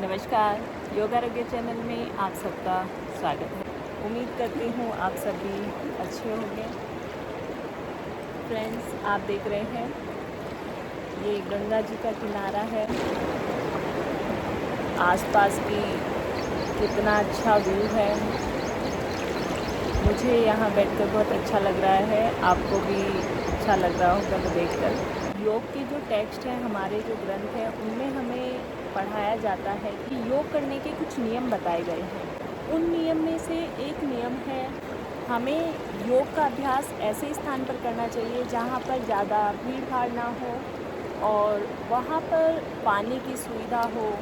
नमस्कार, योग आरोग्य चैनल में आप सबका स्वागत है। उम्मीद करती हूँ आप सभी अच्छे होंगे। फ्रेंड्स, आप देख रहे हैं ये गंगा जी का किनारा है। आसपास भी कितना अच्छा व्यू है। मुझे यहाँ बैठकर बहुत अच्छा लग रहा है, आपको भी अच्छा लग रहा होगा तो देखकर। योग के जो टेक्स्ट हैं, हमारे जो ग्रंथ हैं, उनमें हमें पढ़ाया जाता है कि योग करने के कुछ नियम बताए गए हैं। उन नियम में से एक नियम है, हमें योग का अभ्यास ऐसे स्थान पर करना चाहिए जहाँ पर ज़्यादा भीड़ भाड़ ना हो और वहाँ पर पानी की सुविधा हो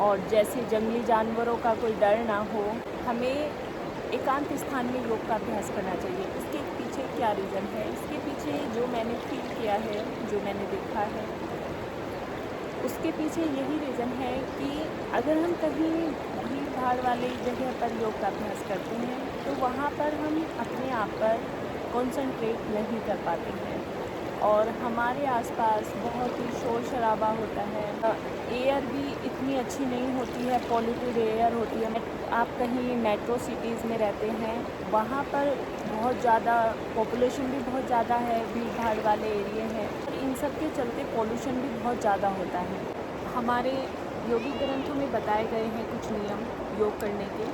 और जैसे जंगली जानवरों का कोई डर ना हो। हमें एकांत स्थान में योग का अभ्यास करना चाहिए। इसके पीछे क्या रीज़न है? इसके पीछे जो मैंने फील किया है, जो मैंने देखा है, उसके पीछे यही रीज़न है कि अगर हम कहीं भीड़ भाड़ वाली जगह पर योग का अभ्यास करते हैं तो वहाँ पर हम अपने आप पर कंसंट्रेट नहीं कर पाते हैं और हमारे आसपास बहुत ही शोर शराबा होता है। एयर भी इतनी अच्छी नहीं होती है, पॉल्यूटेड एयर होती है। आप कहीं मेट्रो सिटीज़ में रहते हैं, वहाँ पर बहुत ज़्यादा पॉपुलेशन भी बहुत ज़्यादा है, भीड़ भाड़ वाले एरिए हैं। इन सब के चलते पॉल्यूशन भी बहुत ज़्यादा होता है। हमारे योगिक ग्रंथों में बताए गए हैं कुछ नियम योग करने के,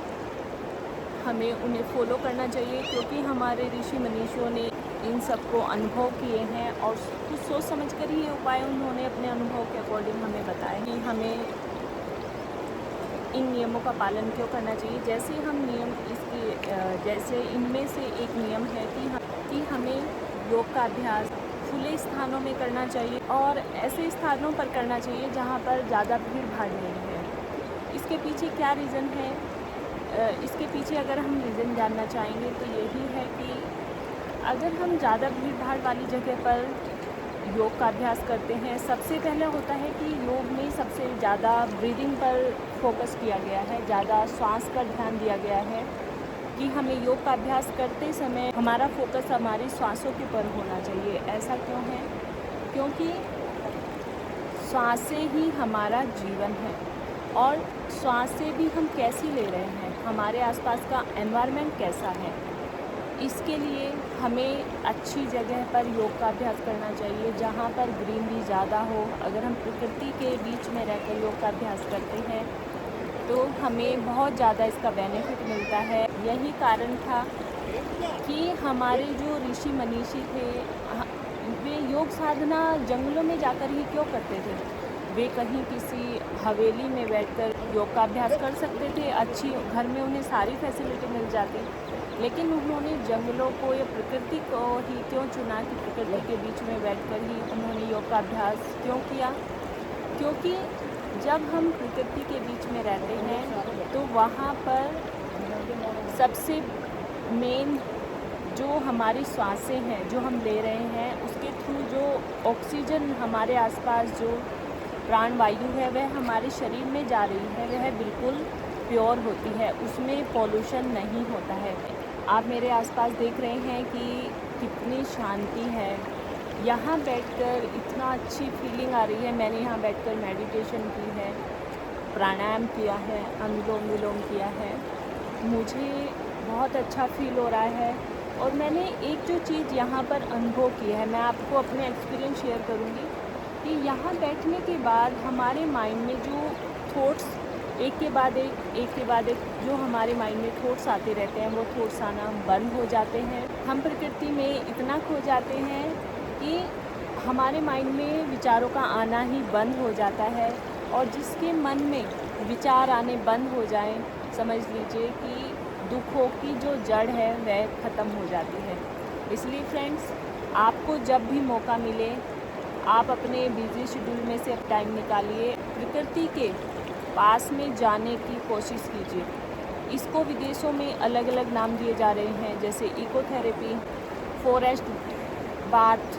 हमें उन्हें फॉलो करना चाहिए क्योंकि हमारे ऋषि मनीषियों ने इन सबको अनुभव किए हैं और कुछ सोच समझ कर ही ये उपाय उन्होंने अपने अनुभव के अकॉर्डिंग हमें बताए कि हमें इन नियमों का पालन क्यों करना चाहिए। जैसे हम नियम जैसे इनमें से एक नियम है कि हमें योग का अभ्यास खुले स्थानों में करना चाहिए और ऐसे स्थानों पर करना चाहिए जहाँ पर ज़्यादा भीड़ भाड़ नहीं है। इसके पीछे क्या रीज़न है? इसके पीछे अगर हम रीज़न जानना चाहेंगे तो यही है कि अगर हम ज़्यादा भीड़ भाड़ वाली जगह पर योग का अभ्यास करते हैं, सबसे पहले होता है कि योग में सबसे ज़्यादा ब्रीदिंग पर फोकस किया गया है, ज़्यादा श्वास पर ध्यान दिया गया है कि हमें योग का अभ्यास करते समय हमारा फोकस हमारी श्वासों के ऊपर होना चाहिए। ऐसा क्यों है? क्योंकि श्वासें ही हमारा जीवन है और श्वासें भी हम कैसी ले रहे हैं, हमारे आसपास का एनवायरनमेंट कैसा है, इसके लिए हमें अच्छी जगह पर योग का अभ्यास करना चाहिए जहाँ पर ग्रीनरी ज़्यादा हो। अगर हम प्रकृति के बीच में रहकर योग का अभ्यास करते हैं तो हमें बहुत ज़्यादा इसका बेनिफिट मिलता है। यही कारण था कि हमारे जो ऋषि मनीषी थे, वे योग साधना जंगलों में जाकर ही क्यों करते थे? वे कहीं किसी हवेली में बैठकर योग का अभ्यास कर सकते थे, अच्छी घर में उन्हें सारी फैसिलिटी मिल जाती, लेकिन उन्होंने जंगलों को या प्रकृति को ही क्यों चुना कि प्रकृति के बीच में बैठकर ही उन्होंने योग का अभ्यास क्यों किया? क्योंकि जब हम प्रकृति के बीच में रहते हैं तो वहाँ पर सबसे मेन जो हमारी सांसें हैं जो हम ले रहे हैं, उसके थ्रू जो ऑक्सीजन हमारे आसपास जो प्राण वायु है वह हमारे शरीर में जा रही है, वह बिल्कुल प्योर होती है, उसमें पॉल्यूशन नहीं होता है। आप मेरे आसपास देख रहे हैं कि कितनी शांति है। यहाँ बैठकर इतना अच्छी फीलिंग आ रही है। मैंने यहाँ बैठकर मेडिटेशन की है, प्राणायाम किया है, अनुलोम विलोम किया है, मुझे बहुत अच्छा फील हो रहा है। और मैंने एक जो चीज़ यहाँ पर अनुभव की है, मैं आपको अपने एक्सपीरियंस शेयर करूँगी कि यहाँ बैठने के बाद हमारे माइंड में जो थॉट्स एक के बाद एक जो हमारे माइंड में थॉट्स आते रहते हैं, वो थॉट्स आना बंद हो जाते हैं। हम प्रकृति में इतना खो जाते हैं कि हमारे माइंड में विचारों का आना ही बंद हो जाता है और जिसके मन में विचार आने बंद हो जाएं, समझ लीजिए कि दुखों की जो जड़ है वह ख़त्म हो जाती है। इसलिए फ्रेंड्स, आपको जब भी मौका मिले आप अपने बिज़ी शेड्यूल में से टाइम निकालिए, प्रकृति के पास में जाने की कोशिश कीजिए। इसको विदेशों में अलग अलग नाम दिए जा रहे हैं, जैसे इकोथेरेपी, फॉरेस्ट बाथ,